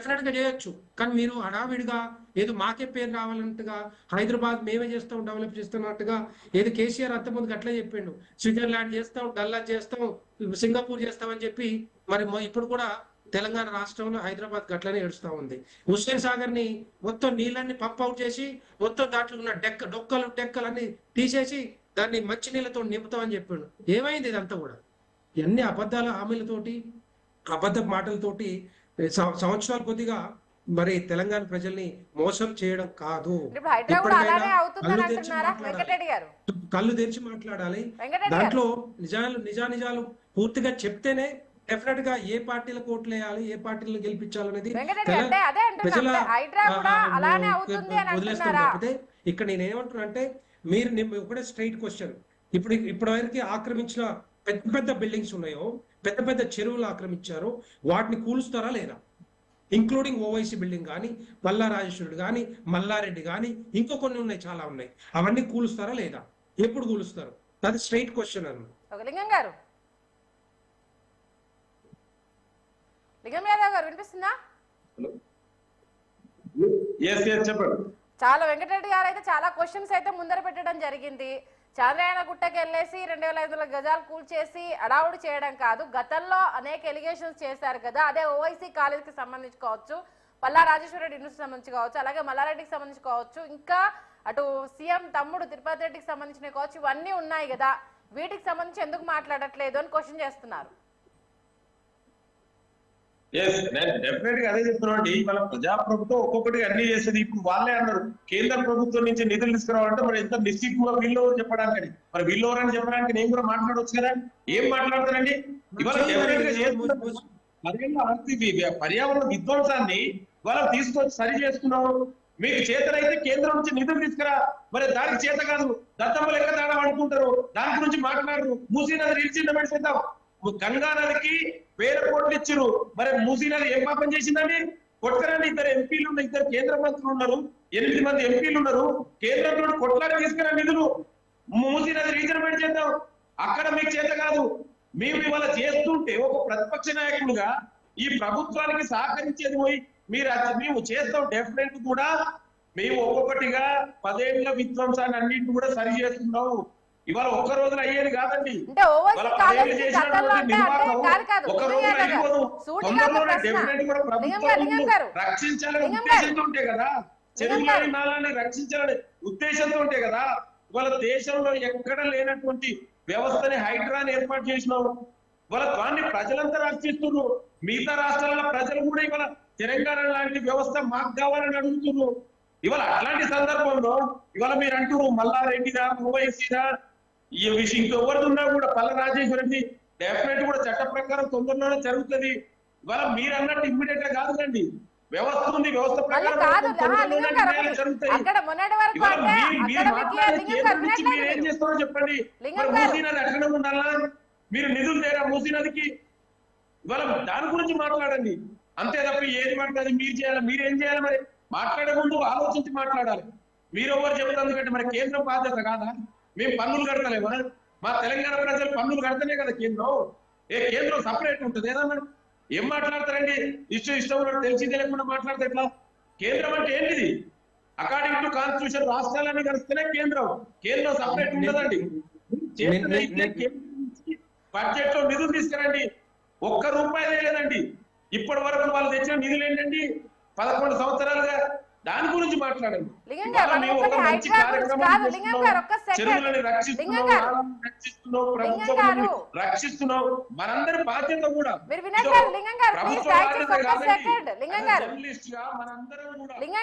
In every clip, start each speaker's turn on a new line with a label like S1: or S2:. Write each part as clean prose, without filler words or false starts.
S1: Definite గా చేయొచ్చు. కానీ మీరు హడావిడిగా ఏదో మాకే పేరు రావాలన్నట్టుగా హైదరాబాద్ మేమే చేస్తాం డెవలప్ చేస్తున్నట్టుగా ఏదో కేసీఆర్ అంతకుముందుకు అట్లే చెప్పిండు. స్విట్జర్లాండ్ చేస్తాం, డల్లా చేస్తాం, సింగపూర్ చేస్తామని చెప్పి మరి ఇప్పుడు కూడా తెలంగాణ రాష్ట్రంలో హైదరాబాద్ గట్లనే ఏడుస్తా ఉంది. హుస్సేన్ సాగర్ ని మొత్తం నీళ్ళన్ని పంప్ అవుట్ చేసి మొత్తం దాంట్లో ఉన్న డెక్కలన్నీ తీసేసి దాన్ని మంచి నీళ్ళతో నింపుతామని చెప్పిండు. ఏమైంది ఇదంతా కూడా? ఇవన్నీ అబద్ధాల హామీలతోటి అబద్ధ మాటలతోటి సంవత్సరాల కొద్దిగా మరి తెలంగాణ ప్రజల్ని మోసం చేయడం కాదు. కళ్ళు తెరిచి మాట్లాడాలి. దాంట్లో నిజానిజాలు పూర్తిగా చెప్తేనే డెఫినెట్ గా ఏ పార్టీలకు ఓట్లు వేయాలి, ఏ పార్టీలను గెలిపించాలనేది ప్రజల వదిలేస్తాం. కాకపోతే ఇక్కడ నేను ఏమంటున్నా అంటే మీరు ఒకటే స్ట్రైట్ క్వశ్చన్, ఇప్పటి వరకు ఆక్రమించిన పెద్ద పెద్ద బిల్డింగ్స్ ఉన్నాయో, పెద్ద పెద్ద చెరువులు ఆక్రమించారో వాటిని కూలుస్తారా లేదా? ఇంక్లూడింగ్ ఓవైసీ బిల్డింగ్ కానీ, మల్లా రాజేశ్వరుడు కానీ, మల్లారెడ్డి కానీ, ఇంకో కొన్ని ఉన్నాయి, చాలా ఉన్నాయి. అవన్నీ కూలుస్తారా లేదా? ఎప్పుడు కూలుస్తారు? అది స్ట్రైట్ క్వశ్చన్ అన్నమాట.
S2: లింగం గారు యాదవ్ గారు వినిపిస్తుందా? చాలా వెంకటరెడ్డి గారు అయితే చాలా క్వశ్చన్స్ అయితే ముందర పెట్టడం జరిగింది. చంద్రయాన గుట్టకి వెళ్ళేసి 2500 గజాలు కూల్చేసి అడావుడి చేయడం కాదు, గతంలో అనేక ఎలిగేషన్స్ చేశారు కదా. అదే ఓవైసీ కాలేజీకి సంబంధించి కావచ్చు, పల్లా రాజేశ్వరరెడ్డి యూనివర్సిటీ సంబంధించి కావచ్చు, అలాగే మల్లారెడ్డికి సంబంధించి కావచ్చు, ఇంకా అటు సీఎం తమ్ముడు తిరుపతి రెడ్డికి సంబంధించిన కావచ్చు, ఇవన్నీ ఉన్నాయి కదా, వీటికి సంబంధించి ఎందుకు మాట్లాడట్లేదు అని క్వశ్చన్ చేస్తున్నారు.
S3: డెఫినెట్ గా అదే చెప్తున్నాండి. మన ప్రజాప్రభుత్వం ఒక్కొక్కటి అన్ని చేసేది. ఇప్పుడు వాళ్ళే అన్నారు కేంద్ర ప్రభుత్వం నుంచి నిధులు తీసుకురావాలంటే మరి ఎంత నిశ్చితంగా వీళ్ళు చెప్పడానికి, మరి వీళ్ళు అని చెప్పడానికి నేను కూడా మాట్లాడవచ్చు కదా. ఏం మాట్లాడతారండి? ఇవాళ డెఫినెట్ గా చేస్తున్నారు పర్యావరణ విధ్వంసాన్ని ఇవాళ తీసుకొచ్చి సరి చేస్తున్నావు. మీకు చేతనైతే కేంద్రం నుంచి నిధులు తీసుకురా, మరి దానికి చేత కాదు దత్తమ్మ లెక్క తాడం అనుకుంటారు, దాని గురించి మాట్లాడరు. మూసీ నది నిలిచిండ పెడిసేద్దాం, గంగా నదికి వేల కోట్లు ఇచ్చారు, మరి మూసీ నది ఏం పాపం చేసిందండి? కొట్టరండి. 2 ఎంపీలు ఉన్నారు, 2 కేంద్ర మంత్రులు ఉన్నారు, 8 మంది ఎంపీలు ఉన్నారు. కేంద్రంలో కొట్లాడి తీసుకున్న నిధులు మూసీ నది రీజన్ పెట్టి చేద్దాం, అక్కడ మీకు చేత కాదు. మేము ఇవాళ చేస్తుంటే ఒక ప్రతిపక్ష నాయకులుగా ఈ ప్రభుత్వానికి సహకరించేది పోయి మేము చేస్తాం. డెఫినెట్ కూడా మేము ఒక్కొక్కటిగా 10 ఏళ్ల విధ్వంసాన్ని అన్నింటిని కూడా సరి చేస్తున్నాం. ఇవాళ ఒక్క రోజున అయ్యేది కాదండి. రక్షించాలనే ఉద్దేశంతో ఉంటే కదా, చెరువులని నాలని రక్షించాలనే ఉద్దేశంతో ఉంటే కదా ఇవాళ దేశంలో ఎక్కడ లేనటువంటి వ్యవస్థని హైడ్రాని ఏర్పాటు చేసినావు. ఇవాళ దాన్ని ప్రజలంతా రక్షిస్తున్నారు. మిగతా రాష్ట్రాల ప్రజలు కూడా ఇవాళ తెలంగాణ లాంటి వ్యవస్థ మాకు కావాలని అడుగుతున్నారు. ఇవాళ అట్లాంటి సందర్భంలో ఇవాళ మీరు అంటున్నారు మల్లారెడ్డిదా, ఓవైసీదా, ఈ విషయం ఇంకెవరున్నా కూడా పల్ల రాజేశ్వరరెడ్డి డెఫినెట్ కూడా చట్ట ప్రకారం తొందరలోనే జరుగుతుంది. ఇవాళ మీరు అన్నట్టు ఇమ్మీడియట్ గా కాదులండి, వ్యవస్థ ఉంది, వ్యవస్థ ప్రకారం జరుగుతాయి. మీరు ఏం చేస్తారో చెప్పండి. మూసీ నది అట్లనే ఉండాలా? మీరు నిధులు తేరా మూసీ నదికి? ఇవాళ దాని గురించి మాట్లాడండి అంతే తప్ప ఏది మాట్లాడాలి మీరు చేయాలి, మీరేం చేయాలి? మరి మాట్లాడే ముందు ఆలోచించి మాట్లాడాలి. మీరు ఎవరు చెప్తారు? ఎందుకంటే మరి కేంద్రం బాధ్యత కాదా? మేము పన్నులు కడతలేమా? మా తెలంగాణ ప్రజలు పన్నులు కడతనే కదా కేంద్రం. కేంద్రం సపరేట్ ఉంటుంది ఏదన్నా? ఏం మాట్లాడతారండి? ఇష్టం తెలిసి తెలియకుండా మాట్లాడితే ఎట్లా? కేంద్రం అంటే ఏంటిది? అకార్డింగ్ టు కాన్స్టిట్యూషన్ రాష్ట్రాలన్నీ కలిస్తేనే కేంద్రం సపరేట్ ఉండదండి. బడ్జెట్ లో నిధులు తీసుకురండి, ₹1 లేదండి. ఇప్పటి వరకు వాళ్ళు తెచ్చిన నిధులు ఏంటండి? 11 సంవత్సరాలుగా దాని గురించి మాట్లాడండి. రక్షిస్తున్నావు మనందరి బాధ్యత కూడా.
S2: లింగం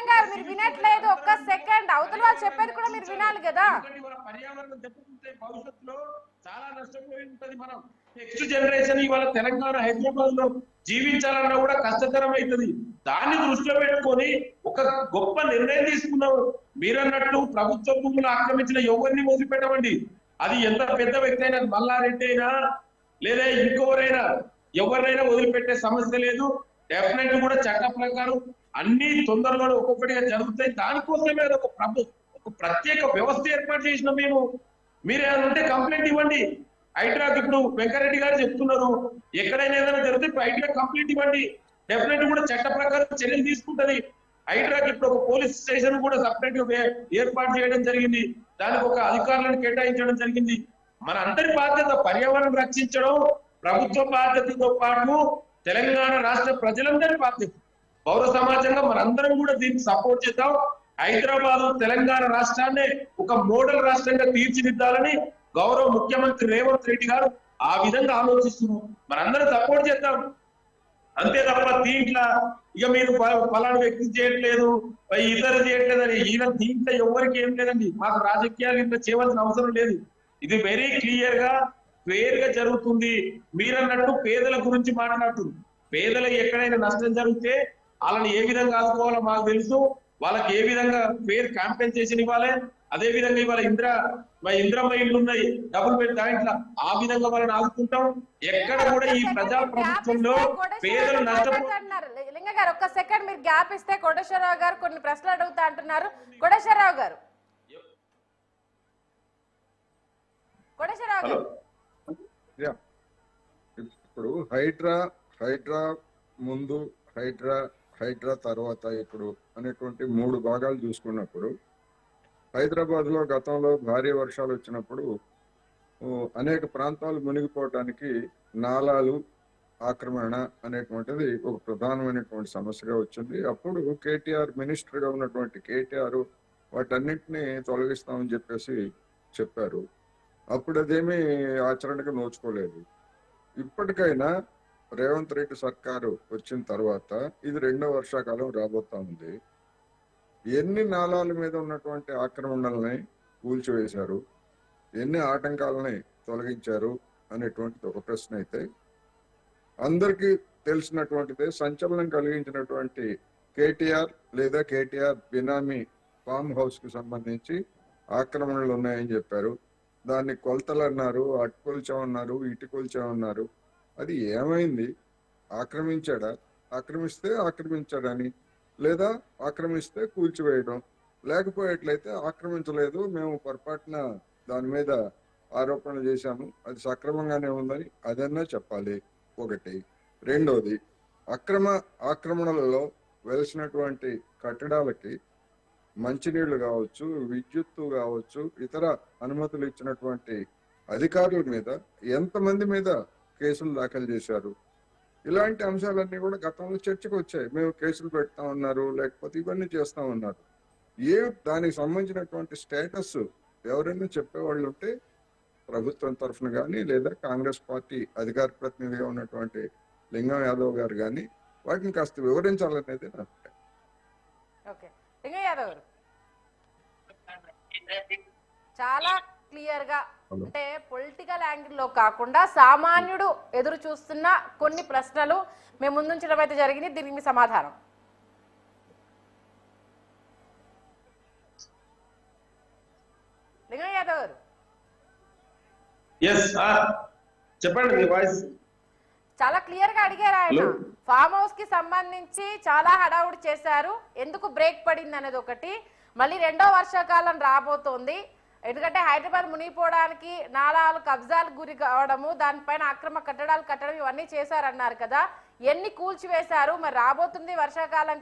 S2: గారు మీరు వినట్లేదు, ఒక్క సెకండ్ అవతల వాళ్ళు చెప్పేది కూడా మీరు వినాలి కదా.
S3: పర్యావరణం దెబ్బతింటే భవిష్యత్తులో చాలా నష్టపోయి ఉంటది. మనం నెక్స్ట్ జనరేషన్ ఇవాళ తెలంగాణ హైదరాబాద్ లో జీవించాలన్నా కూడా కష్టతరం అవుతుంది. దాన్ని దృష్టిలో పెట్టుకొని ఒక గొప్ప నిర్ణయం తీసుకున్నావు. మీరన్నట్టు ప్రభుత్వ భూములు ఆక్రమించిన ఎవరిని వదిలిపెట్టమండి. అది ఎంత పెద్ద వ్యక్తి అయినా, మల్లారెడ్డి అయినా లేదా ఇంకెవరైనా, ఎవరినైనా వదిలిపెట్టే సమస్య లేదు. డెఫినెట్ కూడా చట్ట ప్రకారం అన్ని తొందరలో ఒక్కొక్కటిగా జరుగుతాయి. దానికోసమే ఒక ప్రత్యేక వ్యవస్థ ఏర్పాటు చేసిన మేము. మీరేమంటే కంప్లైంట్ ఇవ్వండి. హైడ్రాక్ ఇప్పుడు వెంకరెడ్డి గారు చెప్తున్నారు, ఎక్కడైనా ఏదైనా జరిగితే హైడ్రాక్ కంప్లైంట్ ఇవ్వండి. డెఫినెట్ కూడా చట్ట ప్రకారం చర్యలు తీసుకుంటది. హైడ్రాకి ఇప్పుడు ఒక పోలీస్ స్టేషన్ కూడా సపరేట్ గా ఏర్పాటు చేయడం జరిగింది. దానికి ఒక అధికారులను కేటాయించడం జరిగింది. మన అందరి బాధ్యత పర్యావరణం రక్షించడం ప్రభుత్వ బాధ్యతతో పాటు తెలంగాణ రాష్ట్ర ప్రజలందరి బాధ్యత. పౌర సమాజంగా మనందరం కూడా దీనికి సపోర్ట్ చేద్దాం. హైదరాబాద్ తెలంగాణ రాష్ట్రాన్ని ఒక మోడల్ రాష్ట్రంగా తీర్చిదిద్దాలని గౌరవ ముఖ్యమంత్రి రేవంత్ రెడ్డి గారు ఆ విధంగా ఆలోచిస్తున్నారు. మనందరం సపోర్ట్ చేద్దాం. అంతే తప్ప దీంట్లో ఇక మీరు ఫలానా వ్యక్తి చేయట్లేదు, ఇతరు చేయట్లేదు అని ఈయన దీంట్లో ఎవరికి ఏం లేదండి. మాకు రాజకీయాలు ఇంత చేయవలసిన అవసరం లేదు. ఇది వెరీ క్లియర్ గా ఫెయిర్ గా జరుగుతుంది. మీరన్నట్టు పేదల గురించి మాట్లాడుతుంది. పేదలకు ఎక్కడైనా నష్టం జరిగితే వాళ్ళని ఏ విధంగా ఆదుకోవాలో మాకు తెలుసు. వాళ్ళకి ఏ విధంగా ఫెయిర్ కాంపెన్సేషన్ ఇవ్వాలి. అదే విధంగా ఇవాళ ఇంద్రమ్మ ఇల్లు ఉన్నాయి, డబుల్ బెడ్ దాంట్లో ఆ విధంగా వాళ్ళని ఆదుకుంటాం. ఎక్కడ కూడా ఈ ప్రజా ప్రభుత్వంలో పేదలు
S2: నష్టపోతున్నారు. లింగ గారు ఒక్క సెకండ్ మీరు గ్యాప్ ఇస్తే కోటేశ్వరరావు గారు కొన్ని ప్రశ్నలు అడుగుతా అంటున్నారు. కోటేశ్వరరావు గారు
S4: ఇప్పుడు హైడ్రా ముందు హైడ్రా తర్వాత ఇప్పుడు అనేటువంటి 3 భాగాలు చూసుకున్నప్పుడు హైదరాబాద్ లో గతంలో భారీ వర్షాలు వచ్చినప్పుడు అనేక ప్రాంతాలు మునిగిపోవటానికి నాలాలు ఆక్రమణ అనేటువంటిది ఒక ప్రధానమైనటువంటి సమస్యగా వచ్చింది. అప్పుడు కేటీఆర్ మినిస్టర్ గా ఉన్నటువంటి కేటీఆర్ వాటన్నిటిని తొలగిస్తామని చెప్పేసి చెప్పారు. అప్పుడు అదేమీ ఆచరణకు నోచుకోలేదు. ఇప్పటికైనా రేవంత్ రెడ్డి సర్కారు వచ్చిన తర్వాత ఇది 2వ వర్షాకాలం రాబోతా ఉంది. ఎన్ని నాలాల మీద ఉన్నటువంటి ఆక్రమణల్ని కూల్చివేశారు, ఎన్ని ఆటంకాలని తొలగించారు అనేటువంటిది ఒక ప్రశ్న అయితే, అందరికీ తెలిసినటువంటిదే సంచలనం కలిగించినటువంటి కేటీఆర్ లేదా కేటీఆర్ బినామీ ఫామ్ హౌస్ కి సంబంధించి ఆక్రమణలు ఉన్నాయని చెప్పారు. దాన్ని కొలతలు అన్నారు, అటు కొల్చామన్నారు, ఇటు కొల్చామన్నారు. అది ఏమైంది? ఆక్రమించాడా? ఆక్రమిస్తే ఆక్రమించాడని, లేదా ఆక్రమిస్తే కూల్చివేయడం, లేకపోయేట్లయితే ఆక్రమించలేదు, మేము పొరపాటున దాని మీద ఆరోపణలు చేశాము, అది సక్రమంగానే ఉందని అదన్నా చెప్పాలి. ఒకటి. రెండోది, ఆక్రమణలలో వెలిసినటువంటి కట్టడాలకి మంచినీళ్లు కావచ్చు, విద్యుత్తు కావచ్చు, ఇతర అనుమతులు ఇచ్చినటువంటి అధికారుల మీద ఎంతమంది మీద కేసులు దాఖలు చేశారు? ఇలాంటి అంశాలన్నీ కూడా గతంలో చర్చకు వచ్చాయి. మేము కేసులు పెడతామన్నారు, లేకపోతే ఇవన్నీ చేస్తామన్నారు. దానికి సంబంధించినటువంటి స్టేటస్ ఎవరైనా చెప్పేవాళ్ళు ఉంటే ప్రభుత్వం తరఫున కానీ లేదా కాంగ్రెస్ పార్టీ అధికార ప్రతినిధిగా ఉన్నటువంటి లింగం యాదవ్ గారు కానీ వాటిని కాస్త వివరించాలనేది నా అభిప్రాయం.
S2: చాలా క్లియర్ గా అంటే పొలిటికల్ యాంగిల్ లో కాకుండా సామాన్యుడు ఎదురు చూస్తున్న కొన్ని ప్రశ్నలు మేము ముందుంచడం అయితే జరిగింది. దీనికి మీ సమాధానం? లింగం యాదవ్ గారు
S3: చెప్పండి. మీ వాయిస్
S2: చాలా క్లియర్ గా అడిగారు. ఆయన ఫామ్ హౌస్ కి సంబంధించి చాలా హడావుడి చేశారు. ఎందుకు బ్రేక్ పడింది అనేది ఒకటి, మళ్ళీ 2వ వర్షాకాలం రాబోతోంది. ఎందుకంటే హైదరాబాద్ మునిగిపోవడానికి నాలాలు కబ్జాలు గురి కావడము, దానిపైన అక్రమ కట్టడాలు కట్టడం ఇవన్నీ చేశారన్నారు కదా. ఎన్ని కూల్చివేశారు? మరి రాబోతుంది వర్షాకాలం